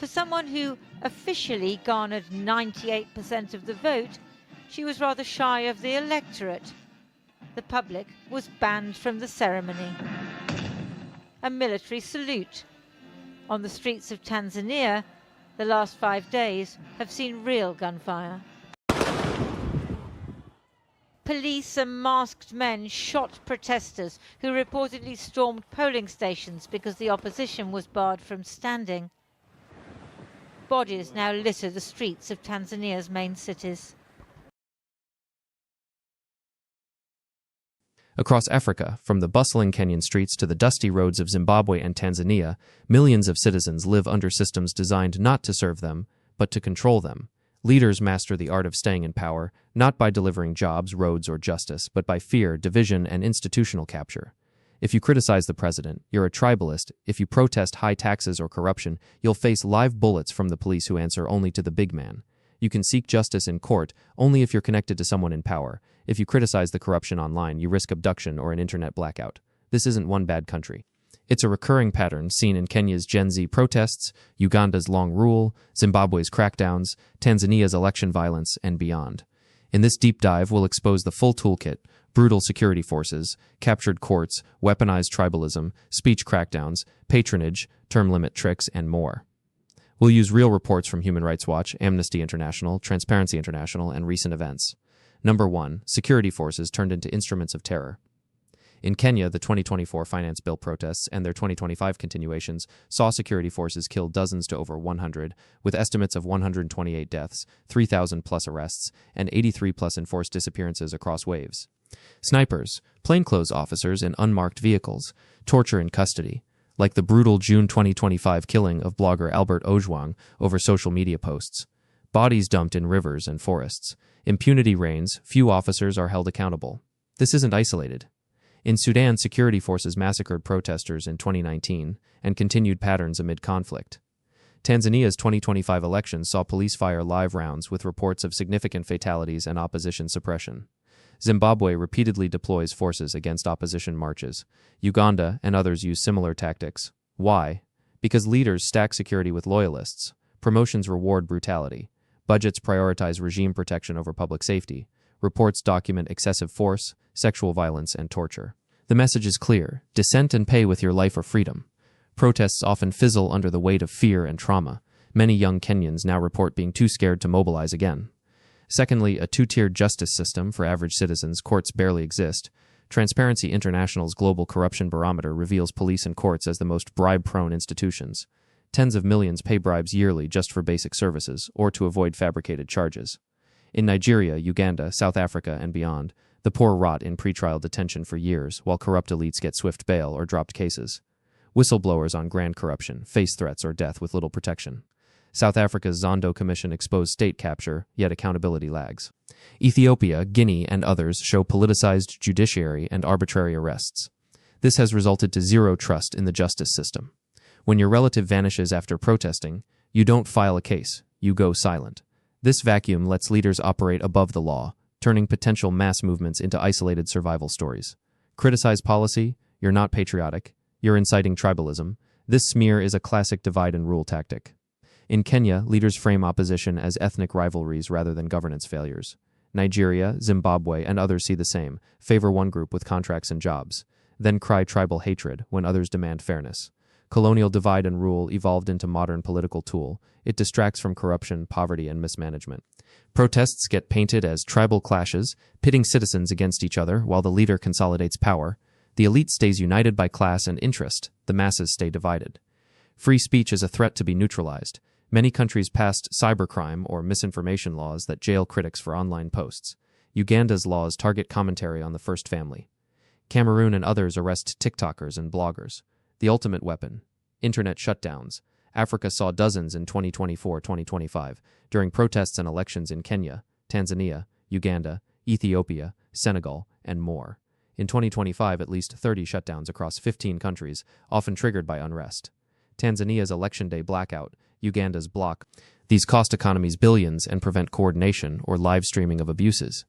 For someone who officially garnered 98% of the vote, she was rather shy of the electorate. The public was banned from the ceremony. A military salute. On the streets of Tanzania, the last 5 days have seen real gunfire. Police and masked men shot protesters who reportedly stormed polling stations because the opposition was barred from standing. Bodies now litter the streets of Tanzania's main cities. Across Africa, from the bustling Kenyan streets to the dusty roads of Zimbabwe and Tanzania, millions of citizens live under systems designed not to serve them, but to control them. Leaders master the art of staying in power, not by delivering jobs, roads, or justice, but by fear, division, and institutional capture. If you criticize the president, you're a tribalist. If you protest high taxes or corruption, you'll face live bullets from the police who answer only to the big man. You can seek justice in court only if you're connected to someone in power. If you criticize the corruption online, you risk abduction or an internet blackout. This isn't one bad country. It's a recurring pattern seen in Kenya's Gen Z protests, Uganda's long rule, Zimbabwe's crackdowns, Tanzania's election violence, and beyond. In this deep dive, we'll expose the full toolkit: brutal security forces, captured courts, weaponized tribalism, speech crackdowns, patronage, term limit tricks, and more. We'll use real reports from Human Rights Watch, Amnesty International, Transparency International, and recent events. Number 1. Security forces turned into instruments of terror. In Kenya, the 2024 finance bill protests and their 2025 continuations saw security forces kill dozens to over 100, with estimates of 128 deaths, 3,000 plus arrests, and 83 plus enforced disappearances across waves. Snipers, plainclothes officers in unmarked vehicles, torture in custody, like the brutal June 2025 killing of blogger Albert Ojwang over social media posts. Bodies dumped in rivers and forests. Impunity reigns, few officers are held accountable. This isn't isolated. In Sudan, security forces massacred protesters in 2019 and continued patterns amid conflict. Tanzania's 2025 elections saw police fire live rounds with reports of significant fatalities and opposition suppression. Zimbabwe repeatedly deploys forces against opposition marches. Uganda and others use similar tactics. Why? Because leaders stack security with loyalists. Promotions reward brutality. Budgets prioritize regime protection over public safety. Reports document excessive force, sexual violence, and torture. The message is clear: dissent and pay with your life or freedom. Protests often fizzle under the weight of fear and trauma. Many young Kenyans now report being too scared to mobilize again. Secondly, a two-tiered justice system for average citizens. Courts barely exist. Transparency International's Global Corruption Barometer reveals police and courts as the most bribe-prone institutions. Tens of millions pay bribes yearly just for basic services or to avoid fabricated charges. In Nigeria, Uganda, South Africa, and beyond, the poor rot in pretrial detention for years while corrupt elites get swift bail or dropped cases. Whistleblowers on grand corruption face threats or death with little protection. South Africa's Zondo Commission exposed state capture, yet accountability lags. Ethiopia, Guinea, and others show politicized judiciary and arbitrary arrests. This has resulted to zero trust in the justice system. When your relative vanishes after protesting, you don't file a case, you go silent. This vacuum lets leaders operate above the law, turning potential mass movements into isolated survival stories. Criticize policy, you're not patriotic, you're inciting tribalism. This smear is a classic divide and rule tactic. In Kenya, leaders frame opposition as ethnic rivalries rather than governance failures. Nigeria, Zimbabwe, and others see the same, favor one group with contracts and jobs, then cry tribal hatred when others demand fairness. Colonial divide and rule evolved into modern political tool. It distracts from corruption, poverty, and mismanagement. Protests get painted as tribal clashes, pitting citizens against each other while the leader consolidates power. The elite stays united by class and interest. The masses stay divided. Free speech is a threat to be neutralized. Many countries passed cybercrime or misinformation laws that jail critics for online posts. Uganda's laws target commentary on the first family. Cameroon and others arrest TikTokers and bloggers. The ultimate weapon: internet shutdowns. Africa saw dozens in 2024-2025 during protests and elections in Kenya, Tanzania, Uganda, Ethiopia, Senegal, and more. In 2025, at least 30 shutdowns across 15 countries, often triggered by unrest. Tanzania's election day blackout, Uganda's block. These cost economies billions and prevent coordination or live streaming of abuses.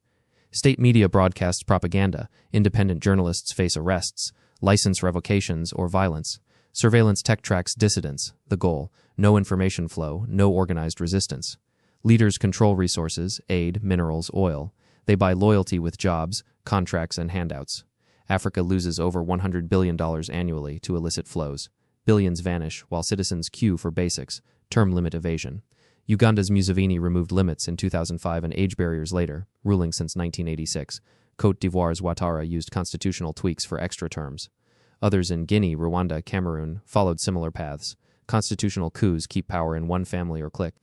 State media broadcasts propaganda. Independent journalists face arrests, license revocations, or violence. Surveillance tech tracks dissidents, the goal: no information flow, no organized resistance. Leaders control resources, aid, minerals, oil. They buy loyalty with jobs, contracts, and handouts. Africa loses over $100 billion annually to illicit flows. Billions vanish while citizens queue for basics, term limit evasion. Uganda's Museveni removed limits in 2005 and age barriers later, ruling since 1986. Côte d'Ivoire's Ouattara used constitutional tweaks for extra terms. Others in Guinea, Rwanda, Cameroon followed similar paths. Constitutional coups keep power in one family or clique.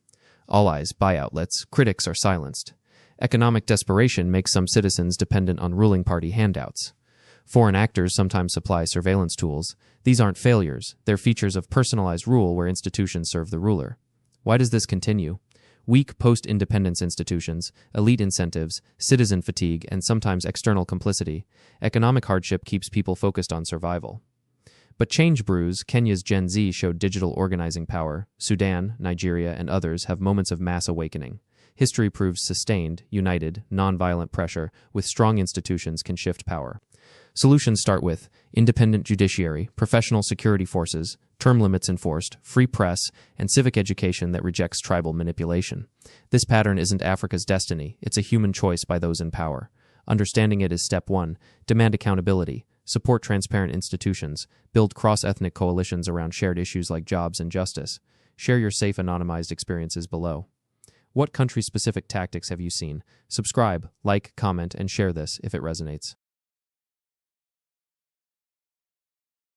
All eyes buy outlets, critics are silenced. Economic desperation makes some citizens dependent on ruling party handouts. Foreign actors sometimes supply surveillance tools. These aren't failures, they're features of personalized rule where institutions serve the ruler. Why does this continue? Weak post-independence institutions, elite incentives, citizen fatigue, and sometimes external complicity. Economic hardship keeps people focused on survival. But change brews. Kenya's Gen Z showed digital organizing power. Sudan, Nigeria, and others have moments of mass awakening. History proves sustained, united, nonviolent pressure with strong institutions can shift power. Solutions start with independent judiciary, professional security forces, term limits enforced, free press, and civic education that rejects tribal manipulation. This pattern isn't Africa's destiny, it's a human choice by those in power. Understanding it is step one: demand accountability, support transparent institutions, build cross-ethnic coalitions around shared issues like jobs and justice. Share your safe anonymized experiences below. What country-specific tactics have you seen? Subscribe, like, comment, and share this if it resonates.